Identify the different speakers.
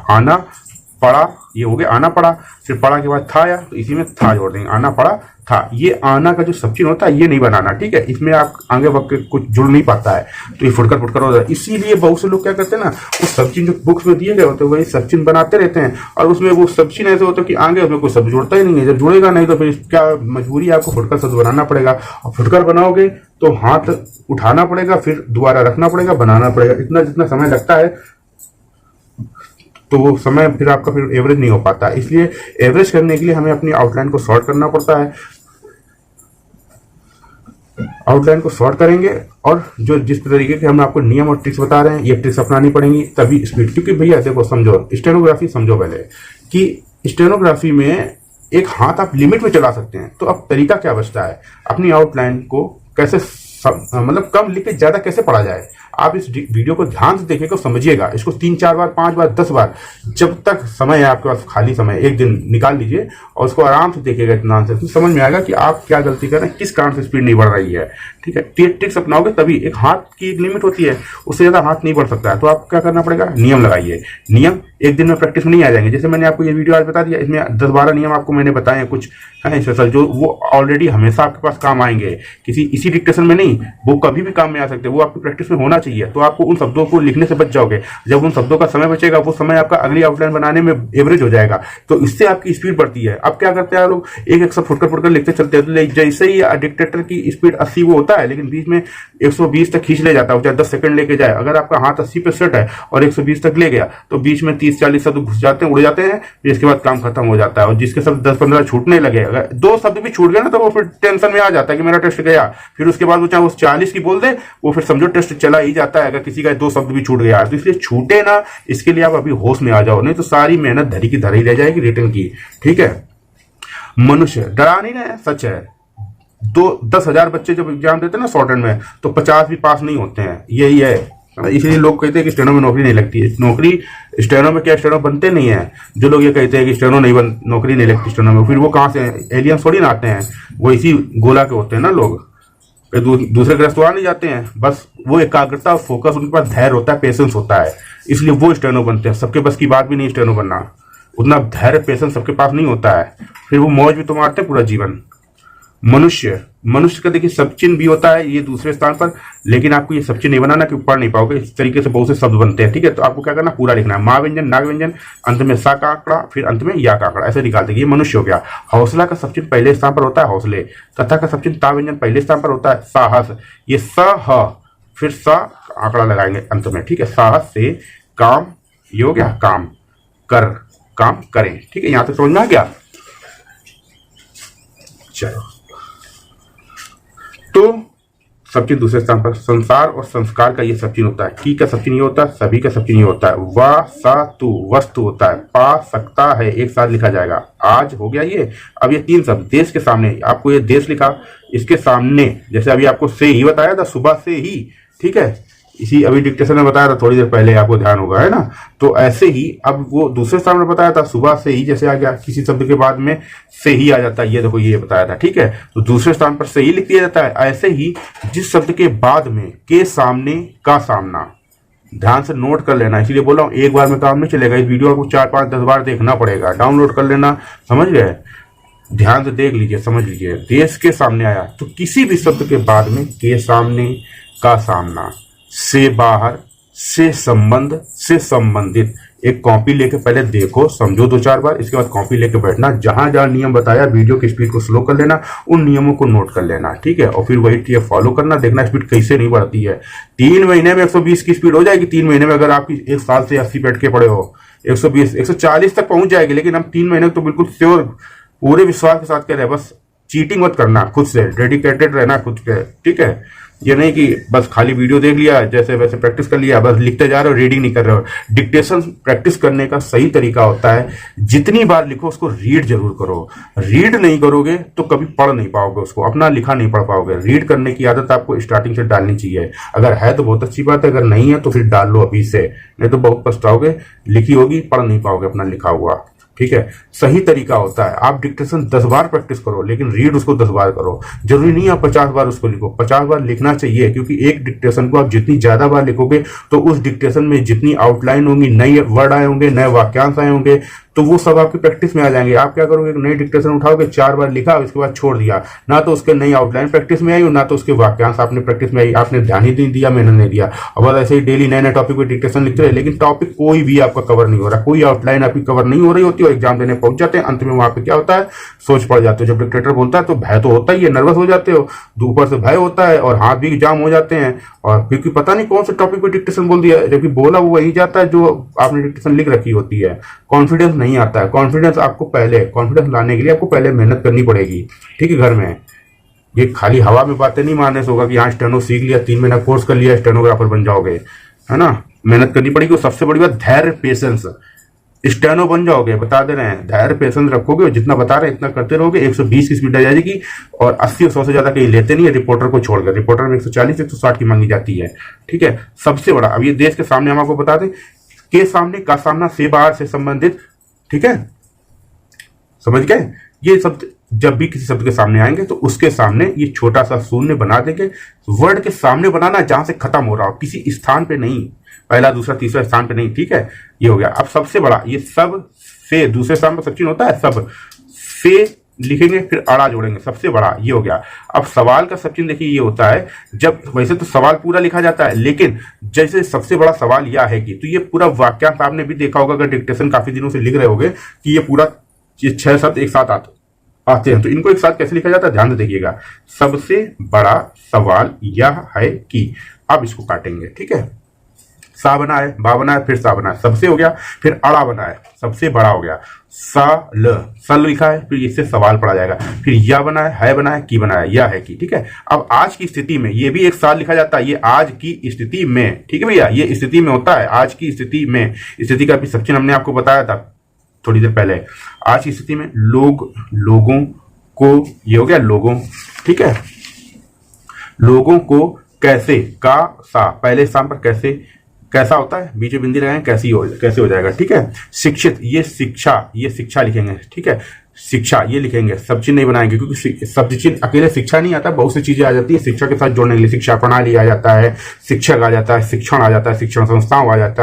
Speaker 1: आना पड़ा, ये हो गया आना पड़ा, फिर पड़ा के बाद था आया, तो इसी में था जोड़ देंगे, आना पड़ा था। ये आना का जो सब चिन्ह होता है ये नहीं बनाना, ठीक है, इसमें आप आगे वक्त कुछ जुड़ नहीं पाता है, तो ये फुटकर फुटकर हो जाता है। इसीलिए बहुत से लोग क्या करते हैं ना, वो सब चिन्ह जो बुक्स में दिए गए होते हैं वही सब चिन्ह बनाते रहते हैं, और उसमें वो सब चिन्ह ऐसे होते हैं कि आगे उसमें कोई शब्द जुड़ता ही नहीं है। जब जुड़ेगा नहीं तो फिर क्या मजबूरी है, आपको फुटकर शब्द बनाना पड़ेगा, और फुटकर बनाओगे तो हाथ उठाना पड़ेगा, फिर दोबारा रखना पड़ेगा, बनाना पड़ेगा, इतना जितना समय लगता है तो वो समय फिर आपका फिर एवरेज नहीं हो पाता। इसलिए एवरेज करने के लिए हमें अपनी आउटलाइन को शॉर्ट करना पड़ता है। आउटलाइन को शॉर्ट करेंगे और जो जिस तरीके के हम आपको नियम और ट्रिक्स बता रहे हैं ये ट्रिक्स अपनानी पड़ेंगी तभी स्पीड। क्योंकि भैया देखो, समझो स्टेनोग्राफी समझो पहले कि स्टेनोग्राफी में एक हाथ आप लिमिट में चला सकते हैं, तो अब तरीका क्या बचता है, अपनी आउटलाइन को कैसे मतलब कम लिख के ज्यादा कैसे पढ़ा जाए। आप इस वीडियो को ध्यान से देखिएगा, समझिएगा, इसको 3-4 बार 5 बार 10 बार, जब तक समय है आपके पास, खाली समय एक दिन निकाल लीजिए और उसको आराम से देखिएगा इत्मीनान से, तो समझ में आएगा कि आप क्या गलती कर रहे हैं, किस कारण से स्पीड नहीं बढ़ रही है। ठीक है, ट्रिक्स अपनाओगे तभी। एक हाथ की एक लिमिट होती है, उससे ज्यादा हाथ नहीं बढ़ सकता है, तो आप क्या करना पड़ेगा, नियम लगाइए। नियम एक दिन में प्रैक्टिस में नहीं आ जाएंगे। जैसे मैंने आपको ये वीडियो आज बता दिया, इसमें 10-12 नियम आपको मैंने बताए हैं, कुछ है स्पेशल जो वो ऑलरेडी हमेशा आपके पास काम आएंगे, किसी इसी डिक्टेशन में नहीं, वो कभी भी काम में आ सकते हैं, वो आपकी प्रैक्टिस में होना चाहिए। तो आपको उन शब्दों को लिखने से बच जाओगे। जब उन शब्दों का समय बचेगा, वो समय आपका अगली आउटलाइन बनाने में एवरेज हो जाएगा, तो इससे आपकी स्पीड बढ़ती है। अब क्या करते हैं लोग, एक शब्द फुटकर फुटकर लिखते चलते हैं, तो जैसे ही डिक्टेटर की स्पीड 80 वो होता है, लेकिन बीच में 120 तक खींच ले जाता है, चाहे 10 सेकंड लेके जाए। अगर आपका हाथ 80 पे सेट है और 120 तक ले गया, तो बीच में 30-40 शब्द घुस जाते हैं, उड़ जाते हैं, इसके बाद काम खत्म हो जाता है। और जिसके शब्द 10-15 छूटने लगे, अगर 2 शब्द भी छूट गए ना, तो वो फिर टेंशन में आ जाता है कि मेरा टेस्ट गया। फिर उसके बाद वो चाहे 40 की बोल दे, वो फिर समझो टेस्ट चला ही जाता है, अगर किसी का 2 शब्द भी छूट गया। तो इसलिए छूटे ना, इसके लिए आप अभी होश में आ जाओ, नहीं तो सारी मेहनत धरी की धरी रह जाएगी रिटर्न की। ठीक है, मनुष्य डरा नहीं रहे, सच है। 10,000 बच्चे जब एग्जाम देते हैं ना शॉर्ट हैंड में, तो 50 भी पास नहीं होते हैं, यही है। इसलिए लोग कहते हैं कि स्टेनो में नौकरी नहीं लगती है। नौकरी स्टेनो में क्या स्टेनो बनते नहीं है। जो लोग ये कहते हैं कि स्टेनो नौकरी नहीं लगती स्टेनो में, फिर वो कहाँ से, एलियन थोड़ी ना आते हैं, वो इसी गोला के होते हैं ना लोग, दूसरे ग्रह तो आ नहीं जाते हैं। बस वो एकाग्रता और फोकस, उनके पास धैर्य होता है, पेशेंस होता है, इसलिए वो स्टेनो बनते हैं। सबके बस की बात भी नहीं स्टेनो बनना, उतना धैर्य पेशेंस सबके पास नहीं होता है, फिर वो मौज भी तो मारते हैं पूरा जीवन। मनुष्य का देखिए सब चिन्ह भी होता है ये दूसरे स्थान पर, लेकिन आपको ये सब चिन्ह नहीं बनाना कि पढ़ नहीं पाओगे। इस तरीके से बहुत से शब्द बनते हैं। ठीक है, तो आपको क्या करना, पूरा लिखना है, माँ व्यंजन, नाग व्यंजन, अंत में सा का आंकड़ा, फिर अंत में या का आंकड़ा, ऐसे निकालते हैं। ये मनुष्य हो गया। हौसला का सब चिन्ह पहले स्थान पर होता है, हौसले। तथा का सब चिन्ह ता व्यंजन पहले स्थान पर होता है, साहस। ये स ह, फिर सा आंकड़ा लगाएंगे अंत में। ठीक है, साहस से काम, ये हो गया काम कर, काम करें। ठीक है, यहां तक समझ में आ गया। चलो, तो सब चीज दूसरे स्थान पर। संसार और संस्कार का ये सब चीज होता है। की का सब चीज ये होता है, सभी का सब चीज ये होता है। वा सा तू वस्तु होता है। पा सकता है, एक साथ लिखा जाएगा। आज हो गया ये। अब ये 3 शब्द, देश के सामने, आपको ये देश लिखा, इसके सामने, जैसे अभी आपको से ही बताया था, सुबह से ही। ठीक है, इसी अभी डिक्टेशन में बताया था थोड़ी देर पहले, आपको ध्यान होगा, है ना। तो ऐसे ही अब वो दूसरे स्थान में बताया था, सुबह से ही, जैसे आ गया, किसी शब्द के बाद में से ही आ जाता है, ये देखो ये बताया था। ठीक है, तो दूसरे स्थान पर से ही लिख दिया जाता है। ऐसे ही जिस शब्द के बाद में के सामने का सामना, ध्यान से नोट कर लेना। इसलिए बोल रहा हूँ, एक बार में काम नहीं चलेगा, इस वीडियो को 4-5-10 बार देखना पड़ेगा, डाउनलोड कर लेना, समझ गए, ध्यान से देख लीजिए, समझ लीजिए। देश के सामने आया, तो किसी भी शब्द के बाद में के सामने का सामना, से बाहर, से संबंध, से संबंधित। एक कॉपी लेके पहले देखो, समझो 2-4 बार, इसके बाद कॉपी लेके बैठना, जहां जहां नियम बताया, वीडियो की स्पीड को स्लो कर लेना, उन नियमों को नोट कर लेना। ठीक है, और फिर वही फॉलो करना, देखना स्पीड कैसे नहीं बढ़ती है। 3 महीने में 120 की स्पीड हो जाएगी। 3 महीने में अगर आपकी 1 साल से 80 बैठ के पड़े हो, 120 140 तक पहुंच जाएगी। लेकिन हम 3 महीने तो बिल्कुल श्योर, पूरे विश्वास के साथ कह रहे हैं। बस चीटिंग मत करना, खुद से डेडिकेटेड रहना खुद के। ठीक है, ये नहीं कि बस खाली वीडियो देख लिया, जैसे वैसे प्रैक्टिस कर लिया, बस लिखते जा रहे हो, रीडिंग नहीं कर रहे हो। डिक्टेशन प्रैक्टिस करने का सही तरीका होता है, जितनी बार लिखो उसको रीड जरूर करो। रीड नहीं करोगे तो कभी पढ़ नहीं पाओगे, उसको अपना लिखा नहीं पढ़ पाओगे। रीड करने की आदत आपको स्टार्टिंग से डालनी चाहिए। अगर है तो बहुत अच्छी बात है, अगर नहीं है तो फिर डाल लो अभी से, नहीं तो बहुत पछताओगे। लिखी होगी, पढ़ नहीं पाओगे अपना लिखा हुआ। ठीक है, सही तरीका होता है। आप डिक्टेशन 10 बार प्रैक्टिस करो, लेकिन रीड उसको 10 बार करो। जरूरी नहीं आप 50 बार उसको लिखो, 50 बार लिखना चाहिए, क्योंकि एक डिक्टेशन को आप जितनी ज्यादा बार लिखोगे तो उस डिक्टेशन में जितनी आउटलाइन होंगी, नए वर्ड आए होंगे, नए वाक्यांश आए होंगे, तो वो सब आपकी प्रैक्टिस में आ जाएंगे। आप क्या करोगे, नई डिक्टेशन उठाओगे, 4 बार लिखा, उसके बाद छोड़ दिया, ना तो उसके नई आउटलाइन प्रैक्टिस में आई, ना तो उसके वाक्यांश आपने प्रैक्टिस में आई, आपने ध्यान ही नहीं दिया, मेहनत नहीं दिया। अब बस ऐसे ही डेली नए नए टॉपिक पे डिक्टेशन लिखते रहे, लेकिन टॉपिक कोई भी आपका कवर नहीं हो रहा, कोई आउटलाइन आपकी कवर नहीं हो रही होती, और एग्जाम देने पहुंच जाते हैं, अंत में वहां पे क्या होता है, सोच पड़ जाते हो। जब डिक्टेटर बोलता है तो भय तो होता ही है, नर्वस हो जाते हो, ऊपर से भय होता है और हाथ भी जाम हो जाते हैं, और क्योंकि पता नहीं कौन से टॉपिक पे डिक्टेशन बोल दिया, जबकि बोला वो वही जाता है जो आपने डिक्टेशन लिख रखी होती है। कॉन्फिडेंस नहीं आता है। कॉन्फिडेंस लाने के लिए आपको पहले मेहनत करनी पड़ेगी, ठीक है। घर में ये खाली हवा में बातें नहीं मारने से होगा कि यहाँ स्टेनो सीख लिया, 3 महीना कोर्स कर लिया, स्टेनोग्राफर बन जाओगे, है ना। मेहनत करनी पड़ेगी। और सबसे बड़ी बात धैर्य, पेशेंस। स्टेनो बन जाओगे, बता दे रहे हैं, धैर्य पेशेंस रखोगे और जितना बता रहे हैं इतना करते रहोगे, 120 की स्पीड आ जाएगी। और 80 और 100 से ज्यादा कहीं लेते नहीं है, रिपोर्टर को छोड़कर। रिपोर्टर में 140 160 की मांगी जाती है, ठीक है। सबसे बड़ा, अब ये देश के सामने हम आपको बता दें, के सामने का सामना से बाहर से संबंधित, ठीक है, समझ गए। ये शब्द जब भी किसी शब्द के सामने आएंगे तो उसके सामने ये छोटा सा शून्य बना देंगे। वर्ड के सामने बनाना जहां से खत्म हो रहा हो, किसी स्थान पे नहीं, पहला दूसरा तीसरा स्थान पे नहीं, ठीक है। ये हो गया। अब सबसे बड़ा, ये सब से दूसरे स्थान पर सब चीज होता है, सब से लिखेंगे, फिर अड़ा जोड़ेंगे, सबसे बड़ा ये हो गया। अब सवाल का सब चीज देखिए, ये होता है जब, वैसे तो सवाल पूरा लिखा जाता है, लेकिन जैसे सबसे बड़ा सवाल यह है कि, तो ये पूरा वाक्यांश आपने भी देखा होगा अगर डिक्टेशन काफी दिनों से लिख रहे होगे, कि ये पूरा 6 शब्द एक साथ आते हैं, तो इनको एक साथ कैसे लिखा जाता है, ध्यान से देखिएगा। सबसे बड़ा सवाल यह है कि, अब इसको काटेंगे, ठीक है। सा बना है, बा बना है, फिर सा बना है, सबसे हो गया, फिर अड़ा बना है, सबसे बड़ा हो गया। सा ल, सल लिखा है, फिर इससे सवाल पढ़ा जाएगा, फिर या बना है की बना है, या है की, ठीक है। अब आज की स्थिति में, ये भी एक साल लिखा जाता है, ये आज की स्थिति में, ठीक है भैया, ये स्थिति में होता है, आज की स्थिति में। स्थिति का भी सेक्शन हमने आपको बताया था थोड़ी देर पहले। आज की स्थिति में लोगों को, ये हो गया लोगों, ठीक है। लोगों को कैसे, का सा, पहले स्थान पर कैसा होता है, बीच में बिंदी लगाएंगे, कैसे हो जाएगा, ठीक है। शिक्षित, ये शिक्षा लिखेंगे, ठीक है। शिक्षा ये लिखेंगे, सब चीज नहीं बनाएंगे, क्योंकि सब चीज अकेले शिक्षा नहीं आता, बहुत सी चीजें आ जाती है शिक्षा के साथ जोड़ने के लिए। शिक्षा प्रणाली आ जाता है, शिक्षक आ जाता है, शिक्षण आ जाता है, शिक्षण संस्थाओं आ जाता है।